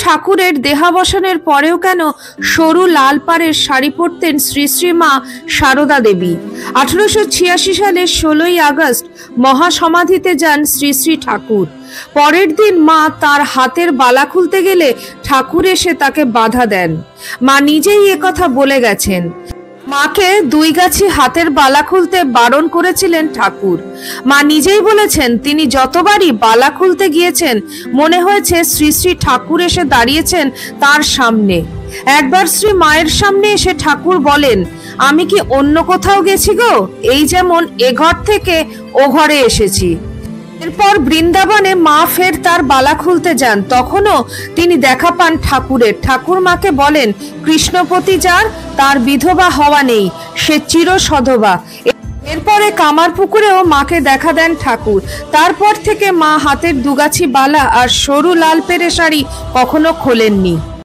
ঠাকুরের দেহাবসানের পরেও কেন সরু লাল পাড়ের শাড়ি পরতেন শ্রী শ্রী মা সারদা দেবী? 1886 সালের 16ই আগস্ট মহাসমাধিতে যান শ্রী শ্রী ঠাকুর। পরের দিন মা তার হাতের বালা খুলতে গেলে ঠাকুর এসে তাকে বাধা দেন। মা নিজেই একথা বলে গেছেন। মাকে দুই গাছি হাতের বালা খুলতে বারণ করেছিলেন ঠাকুর। মা নিজেই বলেছেন তিনি যতবারই বালা খুলতে গিয়েছেন মনে হয়েছে শ্রী শ্রী ঠাকুর এসে দাঁড়িয়েছেন তার সামনে। একবার শ্রী মায়ের সামনে এসে ঠাকুর বলেন, আমি কি অন্য কোথাও গেছি গো? এই যেমন এ ঘর থেকে ও ঘরে এসেছি। এরপর বৃন্দাবনে মা ফের তার বালা খুলতে যান। তখনও তিনি দেখা পান ঠাকুরের। ঠাকুর মাকে বলেন, কৃষ্ণপতি যার তার বিধবা হওয়া নেই, সে চির সধবা। এরপরে কামারপুকুরেও মাকে দেখা দেন ঠাকুর। তারপর থেকে মা হাতের দুগাছি বালা আর সরু লাল পেরে শাড়ি কখনো খোলেননি।